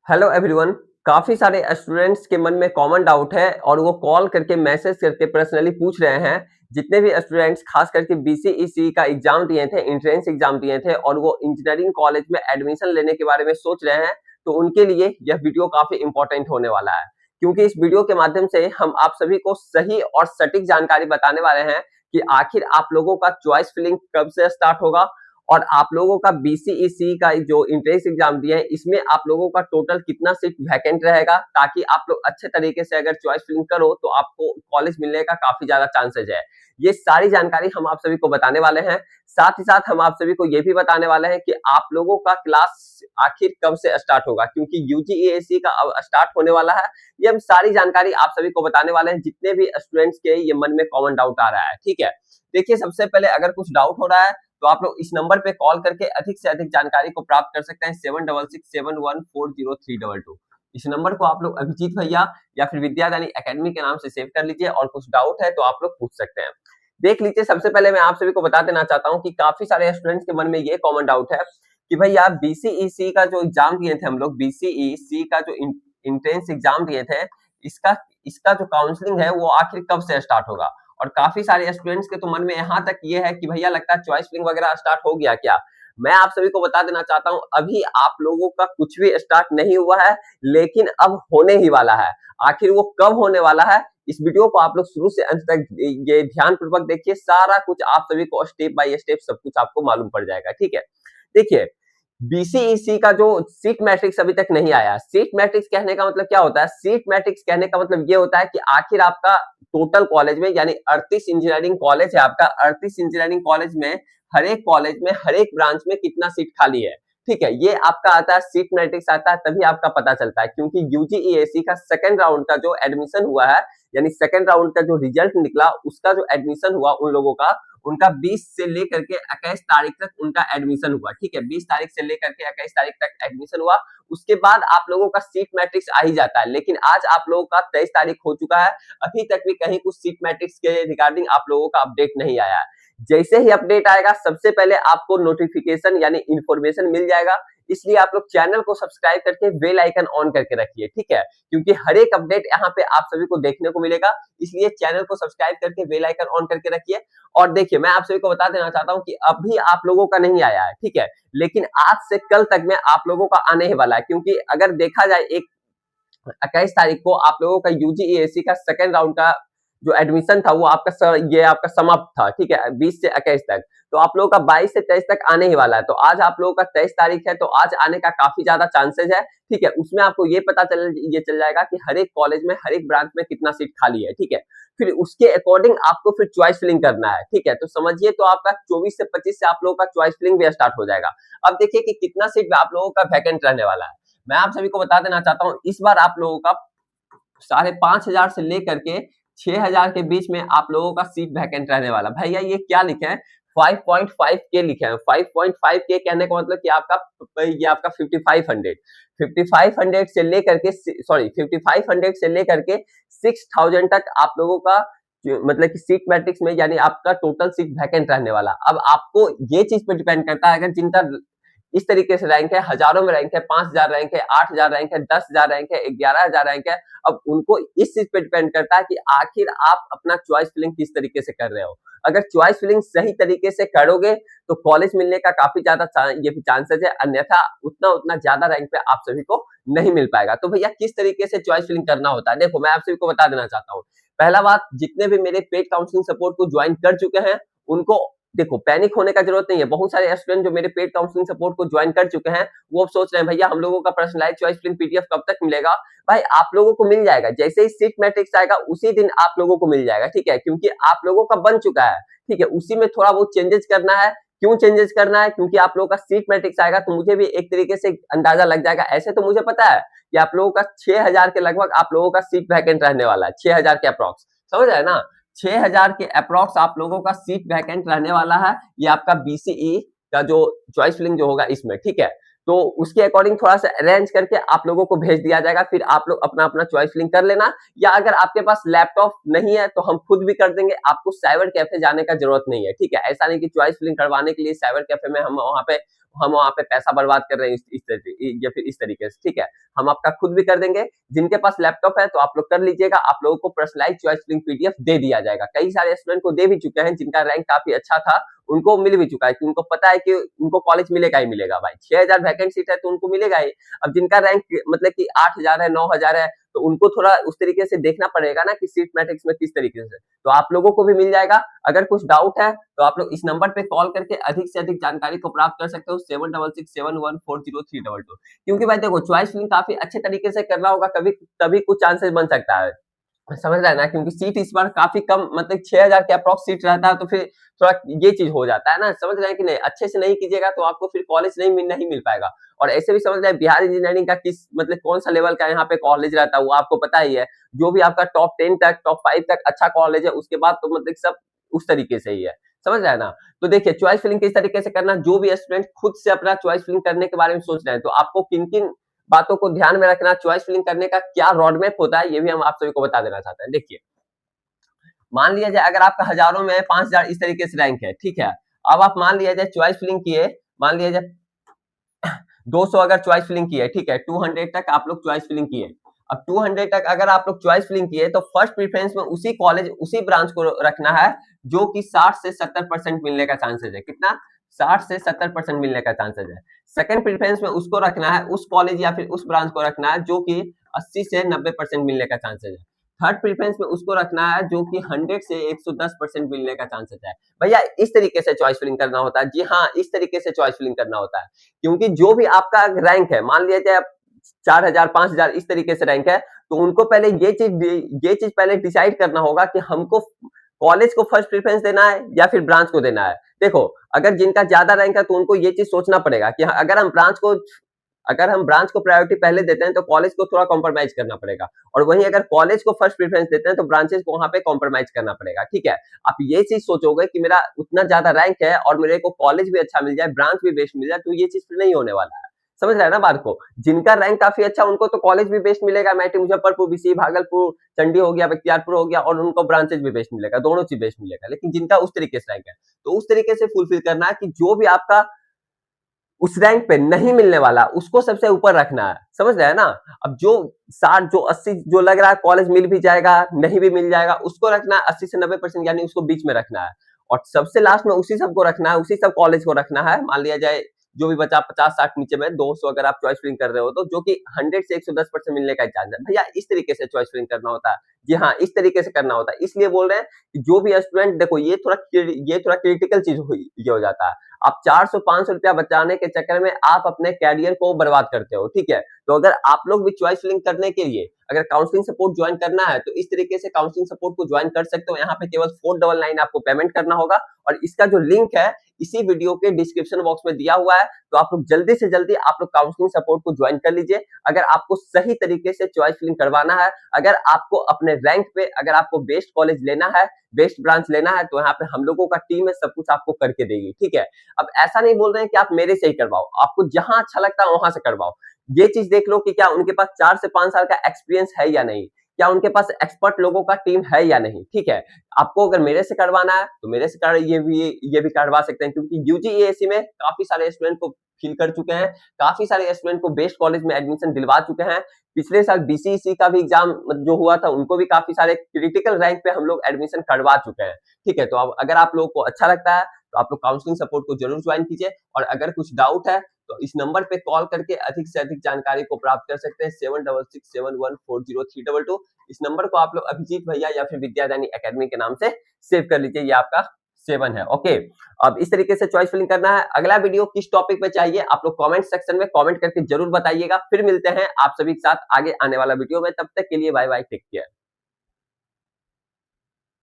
Hello everyone. काफी सारे students के मन में कॉमन डाउट है और वो कॉल करके मैसेज करके पर्सनली पूछ रहे हैं। जितने भी स्टूडेंट्स खास करके बीसीईसी का एग्जाम दिए थे, एंट्रेंस एग्जाम दिए थे और वो इंजीनियरिंग कॉलेज में एडमिशन लेने के बारे में सोच रहे हैं, तो उनके लिए यह वीडियो काफी इंपॉर्टेंट होने वाला है। क्योंकि इस वीडियो के माध्यम से हम आप सभी को सही और सटीक जानकारी बताने वाले हैं कि आखिर आप लोगों का चॉइस फिलिंग कब से स्टार्ट होगा और आप लोगों का बीसीईसी का जो एंट्रेंस एग्जाम दिए हैं इसमें आप लोगों का टोटल कितना सीट वैकेंट रहेगा, ताकि आप लोग अच्छे तरीके से अगर चॉइस फिलिंग करो तो आपको कॉलेज मिलने का काफी ज्यादा चांसेज है। ये सारी जानकारी हम आप सभी को बताने वाले हैं। साथ ही साथ हम आप सभी को ये भी बताने वाले हैं कि आप लोगों का क्लास आखिर कब से स्टार्ट होगा, क्योंकि यूजीएएससी का अब स्टार्ट होने वाला है। ये हम सारी जानकारी आप सभी को बताने वाले हैं, जितने भी स्टूडेंट्स के ये मन में कॉमन डाउट आ रहा है। ठीक है, देखिए सबसे पहले अगर कुछ डाउट हो रहा है तो आप लोग इस नंबर पे कॉल करके अधिक से अधिक जानकारी को प्राप्त कर सकते हैं 7667140322। इस नंबर को आप लोग अभिजीत भैया या फिर विद्यादानी एकेडमी के नाम से सेव कर लीजिए और कुछ डाउट है तो आप लोग पूछ सकते हैं। देख लीजिए, सबसे पहले मैं आप सभी को बता देना चाहता हूँ कि काफी सारे स्टूडेंट्स के मन में ये कॉमन डाउट है कि भैया बीसीईसी का जो एग्जाम दिए थे हम लोग, बीसीईसी का जो इंट्रेंस एग्जाम दिए थे, इसका इसका जो काउंसलिंग है वो आखिर कब से स्टार्ट होगा। और काफी सारे स्टूडेंट्स के तो मन में यहाँ तक ये है कि भैया लगता है चॉइस फिलिंग वगैरह स्टार्ट हो गया क्या। मैं आप सभी को बता देना चाहता हूँ, अभी आप लोगों का कुछ भी स्टार्ट नहीं हुआ है, लेकिन अब होने ही वाला है। आखिर वो कब होने वाला है, इस वीडियो को आप लोग शुरू से अंत तक ये ध्यान पूर्वक देखिए। सारा कुछ आप सभी को स्टेप बाय स्टेप सब कुछ आपको मालूम पड़ जाएगा। ठीक है, देखिए बीसीईसी का जो सीट मैट्रिक्स अभी तक नहीं आया। सीट मैट्रिक्स कहने का मतलब क्या होता है? सीट मैट्रिक्स कहने का मतलब ये होता है कि आखिर आपका टोटल कॉलेज में, यानी 38 इंजीनियरिंग कॉलेज है आपका, 38 इंजीनियरिंग कॉलेज में हर एक कॉलेज में हर एक ब्रांच में कितना सीट खाली है। ठीक है, ये आपका आता है, सीट मैट्रिक्स आता है, तभी आपका पता चलता है। क्योंकि यूजीईएसी का सेकंड राउंड का जो एडमिशन हुआ है, यानी सेकंड राउंड का जो रिजल्ट निकला, उसका जो एडमिशन हुआ उन लोगों का, उनका 20 से लेकर के 21 तारीख तक उनका एडमिशन हुआ। ठीक है, 20 तारीख से लेकर के 21 तारीख तक एडमिशन हुआ। उसके बाद आप लोगों का सीट मैट्रिक्स आ ही जाता है। लेकिन आज आप लोगों का 23 तारीख हो चुका है, अभी तक भी कहीं कुछ सीट मैट्रिक्स के रिगार्डिंग आप लोगों का अपडेट नहीं आया है। जैसे ही अपडेट आएगा सबसे पहले आपको नोटिफिकेशन यानी इंफॉर्मेशन मिल जाएगा। इसलिए आप लोग चैनल को सब्सक्राइब करके बेल आइकन ऑन करके रखिए। ठीक है, क्योंकि हर एक अपडेट यहाँ पे आप सभी को देखने को मिलेगा, इसलिए चैनल को सब्सक्राइब करके बेल आइकन ऑन करके रखिए। और देखिए, मैं आप सभी को बता देना चाहता हूँ कि अभी आप लोगों का नहीं आया है। ठीक है, लेकिन आज से कल तक में आप लोगों का आने ही वाला है। क्योंकि अगर देखा जाए, एक 21 तारीख को आप लोगों का यूजीएएससी का सेकंड राउंड का जो एडमिशन था वो आपका ये आपका समाप्त था। ठीक है, 20 से 21 तक, तो आप लोगों का 22 से 23 तक आने ही वाला है। तो आज आप लोगों का 23 तारीख है, तो आज आने का काफी ज्यादा चांसेस है। ठीक है, उसमें आपको ये चल जाएगा कि हर एक कॉलेज में हर एक ब्रांच में कितना सीट खाली है। ठीक है, फिर उसके अकॉर्डिंग आपको फिर चॉइस फिलिंग करना है। ठीक है, तो समझिए, तो आपका 24 से 25 से आप लोगों का चॉइस फिलिंग भी स्टार्ट हो जाएगा। अब देखिए कि कितना सीट आप लोगों का वैकेंट रहने वाला है। मैं आप सभी को बता देना चाहता हूँ, इस बार आप लोगों का 5,500 से लेकर के 6,000 के बीच में आप लोगों का सीट वैकेंट रहने वाला। भैया ये क्या लिखे हैं? 5.5 के लिखे हैं। 5.5 के कहने का मतलब कि ये आपका 5500 से लेकर के 6,000 तक आप लोगों का मतलब कि सीट मैट्रिक्स में, यानी आपका टोटल सीट वैकेंट रहने वाला। अब आपको ये चीज पे डिपेंड करता है, अगर जिनका इस तरीके से रैंक है, हजारों में रैंक है, 5,000 रैंक है, 8,000 रैंक है, 10,000 रैंक है, 11,000 रैंक है, अब उनको इस चीज पे डिपेंड करता है कि आखिर आप अपना चॉइस फिलिंग किस तरीके से कर रहे हो। अगर चॉइस फिलिंग सही तरीके से करोगे तो कॉलेज मिलने का काफी ज्यादा ये भी चांसेस है, अन्यथा उतना ज्यादा रैंक पे आप सभी को नहीं मिल पाएगा। तो भैया किस तरीके से चॉइस फिलिंग करना होता है, देखो मैं आप सभी को बता देना चाहता हूँ। पहला बात, जितने भी मेरे पेड काउंसलिंग सपोर्ट को ज्वाइन कर चुके हैं उनको देखो पैनिक होने का जरूरत नहीं है। बहुत सारे स्टूडेंट जो मेरे पेड काउंसलिंग सपोर्ट को ज्वाइन कर चुके हैं वो अब सोच रहे हैं भैया हम लोगों का पर्सनलाइज्ड चॉइस फिलिंग पीडीएफ कब तक मिलेगा। भाई आप लोगों को मिल जाएगा, जैसे ही सीट मैट्रिक्स आएगा उसी दिन आप लोगों को मिल जाएगा। ठीक है, क्योंकि आप लोगों का बन चुका है। ठीक है, उसी में थोड़ा बहुत चेंजेस करना है। क्यों चेंजेस करना है? क्योंकि आप लोगों का सीट मैट्रिक्स आएगा तो मुझे भी एक तरीके से अंदाजा लग जाएगा। ऐसे तो मुझे पता है कि आप लोगों का 6,000 के लगभग आप लोगों का सीट वैकेंट रहने वाला है, 6,000 के अप्रॉक्स, समझ रहे हैं ना। 6,000 के अप्रॉक्स आप लोगों का सीट वैकेंट रहने वाला है, ये आपका बीसीई का जो चॉइस फिलिंग जो होगा इसमें। ठीक है, तो उसके अकॉर्डिंग थोड़ा सा अरेंज करके आप लोगों को भेज दिया जाएगा, फिर आप लोग अपना अपना चॉइस फिलिंग कर लेना। या अगर आपके पास लैपटॉप नहीं है तो हम खुद भी कर देंगे, आपको साइबर कैफे जाने का जरूरत नहीं है। ठीक है, ऐसा नहीं कि चॉइस फिलिंग करवाने के लिए साइबर कैफे में हम वहां पे हम वहाँ पे पैसा बर्बाद कर रहे हैं या फिर इस तरीके से, ठीक है। हम आपका खुद भी कर देंगे। जिनके पास लैपटॉप है तो आप लोग कर लीजिएगा, आप लोगों को पर्सनलाइज्ड चॉइस फिलिंग पीडीएफ दे दिया जाएगा। कई सारे स्टूडेंट को दे भी चुके हैं, जिनका रैंक काफी अच्छा था, उनको मिल भी चुका है कि उनको पता है कि उनको कॉलेज मिलेगा ही मिलेगा भाई। 6000 वैकेंट सीट है तो उनको मिलेगा ही। अब जिनका रैंक मतलब कि 8000 है, 9000 है, तो उनको थोड़ा उस तरीके से देखना पड़ेगा ना कि सीट मैट्रिक्स में किस तरीके से, तो आप लोगों को भी मिल जाएगा। अगर कुछ डाउट है तो आप लोग इस नंबर पे कॉल करके अधिक से अधिक जानकारी को प्राप्त कर सकते हो, 7667140322। क्योंकि भाई देखो, चॉइस फिलिंग काफी अच्छे तरीके से करना होगा, कभी तभी कुछ चांसेस बन सकता है, समझ रहे हैं ना। क्योंकि सीट इस बार काफी कम, मतलब 6000 के अप्रॉक्स सीट रहता है, तो फिर थोड़ा ये चीज हो जाता है ना, समझ रहे हैं कि नहीं। अच्छे से नहीं कीजिएगा तो आपको फिर कॉलेज नहीं मिल पाएगा। और ऐसे भी समझ रहे हैं, बिहार इंजीनियरिंग का किस मतलब कौन सा लेवल का यहाँ पे कॉलेज रहता है वो आपको पता ही है। जो भी आपका टॉप 10 तक, टॉप 5 तक अच्छा कॉलेज है, उसके बाद तो मतलब सब उस तरीके से ही है, समझ रहे हैं ना। तो देखिए, चॉइस फिलिंग किस तरीके से करना, जो भी स्टूडेंट खुद से अपना चॉइस फिलिंग करने के बारे में सोच रहे हैं, तो आपको किन किन बातों को ध्यान में रखना, चॉइस फिलिंग करने का क्या रोड मैप होता है, ये भी हम आप सभी को बता देना चाहते हैं। देखिए, मान लिया जाए अगर आपका हजारों में 5000 इस तरीके से रैंक है, ठीक है। अब आप मान लिया जाए चॉइस फिलिंग किए, मान लिया जाए 200 अगर चॉइस फिलिंग की है, ठीक है, 200 तक आप लोग चॉइस फिलिंग किए। अब 200 तक अगर आप लोग चॉइस फिलिंग किए तो फर्स्ट प्रेफरेंस में उसी कॉलेज, उसी ब्रांच को रखना है जो कि 60 से 70% मिलने का चांसेस है। कितना? 60 से 70% मिलने का चांसेस है। सेकंड प्रेफरेंस में उसको रखना है, उस कॉलेज या फिर उस ब्रांच को रखना है जो कि 80 से 90% मिलने का चांसेस है। थर्ड प्रेफरेंस में उसको रखना है जो कि 100 से 110% मिलने का चांसेस है। भैया इस तरीके से चॉइस फिलिंग करना होता है। जी हाँ, इस तरीके से चॉइस फिलिंग करना होता है। क्योंकि जो भी आपका रैंक है, मान लिया जाए 4000 5000 इस तरीके से रैंक है, तो उनको पहले ये चीज पहले डिसाइड करना होगा कि हमको कॉलेज को फर्स्ट प्रेफरेंस देना है या फिर ब्रांच को देना है। देखो, अगर जिनका ज्यादा रैंक है तो उनको ये चीज सोचना पड़ेगा कि अगर हम ब्रांच को प्रायोरिटी पहले देते हैं तो कॉलेज को थोड़ा कॉम्प्रोमाइज करना पड़ेगा, और वहीं अगर कॉलेज को फर्स्ट प्रेफरेंस देते हैं तो ब्रांचेस को वहां पे कॉम्प्रोमाइज करना पड़ेगा, ठीक है। आप ये चीज सोचोगे कि मेरा उतना ज्यादा रैंक है और मेरे को कॉलेज भी अच्छा मिल जाए, ब्रांच भी बेस्ट मिल जाए, तो ये चीज नहीं होने वाला है, समझ रहे हैं ना बात को। जिनका रैंक काफी अच्छा उनको तो कॉलेज भी बेस्ट मिलेगा, मैटी मुजफ्फरपुर, बीसी भागलपुर, चंडी हो गया, बख्तियारपुर हो गया, और उनको ब्रांचेज भी बेस्ट मिलेगा, दोनों चीज बेस्ट मिलेगा। लेकिन जिनका उस तरीके से रैंक है तो उस तरीके से फुलफिल करना है कि जो भी आपका उस रैंक पे नहीं मिलने वाला उसको सबसे ऊपर रखना है, समझ रहे हैं ना। अब जो 60 जो 80 जो लग रहा है कॉलेज मिल भी जाएगा नहीं भी मिल जाएगा, उसको रखना है 80 से 90%, यानी उसको बीच में रखना है। और सबसे लास्ट में उसी सबको रखना है, उसी सब कॉलेज को रखना है। मान लिया जाए जो भी बचा 50-60 नीचे में 200 अगर आप चॉइस फिलिंग कर रहे हो तो जो कि 100 से 110% मिलने का चांस है। भैया इस तरीके से चॉइस फिलिंग करना होता है। जी हाँ, इस तरीके से करना होता है। इसलिए बोल रहे हैं कि जो भी स्टूडेंट, देखो ये थोड़ा क्रिटिकल चीज ये हो जाता है। आप 400-500 रुपया बचाने के चक्कर में आप अपने कैरियर को बर्बाद करते हो, ठीक है। तो अगर आप लोग भी चॉइस फिलिंग करने के लिए अगर काउंसलिंग सपोर्ट ज्वाइन करना है तो इस तरीके से काउंसलिंग सपोर्ट को ज्वाइन कर सकते हो। यहाँ पे केवल 499 आपको पेमेंट करना होगा, और इसका जो लिंक है इसी वीडियो के डिस्क्रिप्शन बॉक्स में दिया हुआ है। तो आप लोग जल्दी से जल्दी आप लोग काउंसलिंग सपोर्ट को ज्वाइन कर लीजिए। अगर आपको सही तरीके से चॉइस फिलिंग करवाना है, अगर आपको अपने रैंक पे अगर आपको बेस्ट कॉलेज लेना है, बेस्ट ब्रांच लेना है, तो यहाँ पे हम लोगों का टीम है, सब कुछ आपको करके देगी, ठीक है। अब ऐसा नहीं बोल रहे हैं कि आप मेरे से ही करवाओ, आपको जहां अच्छा लगता है वहां से करवाओ। ये चीज देख लो कि क्या उनके पास 4 से 5 साल का एक्सपीरियंस है या नहीं, क्या उनके पास एक्सपर्ट लोगों का टीम है या नहीं, ठीक है। आपको अगर मेरे से करवाना है तो मेरे से ये भी करवा सकते हैं, क्योंकि यूजीएएससी में काफी सारे स्टूडेंट को फिल कर चुके हैं, काफी सारे स्टूडेंट को बेस्ट कॉलेज में एडमिशन दिलवा चुके हैं। पिछले साल बीसीईसी का भी एग्जाम जो हुआ था उनको भी काफी सारे क्रिटिकल रैंक पे हम लोग एडमिशन करवा चुके हैं, ठीक है। तो अब अगर आप लोगों को अच्छा लगता है तो आप लोग काउंसलिंग सपोर्ट को जरूर ज्वाइन कीजिए, और अगर कुछ डाउट है तो इस नंबर पे कॉल करके अधिक से अधिक जानकारी को प्राप्त कर सकते हैं, 7667140322। इस नंबर को आप लोग अभिजीत भैया या फिर विद्यादानी एकेडमी के नाम से सेव कर लीजिए, ये आपका 7 है, ओके। अब इस तरीके से चॉइस फिलिंग करना है। अगला वीडियो किस टॉपिक पे चाहिए आप लोग कमेंट सेक्शन में कमेंट करके जरूर बताइएगा। फिर मिलते हैं आप सभी के साथ आगे आने वाला वीडियो में, तब तक के लिए बाय बाय, टेक केयर।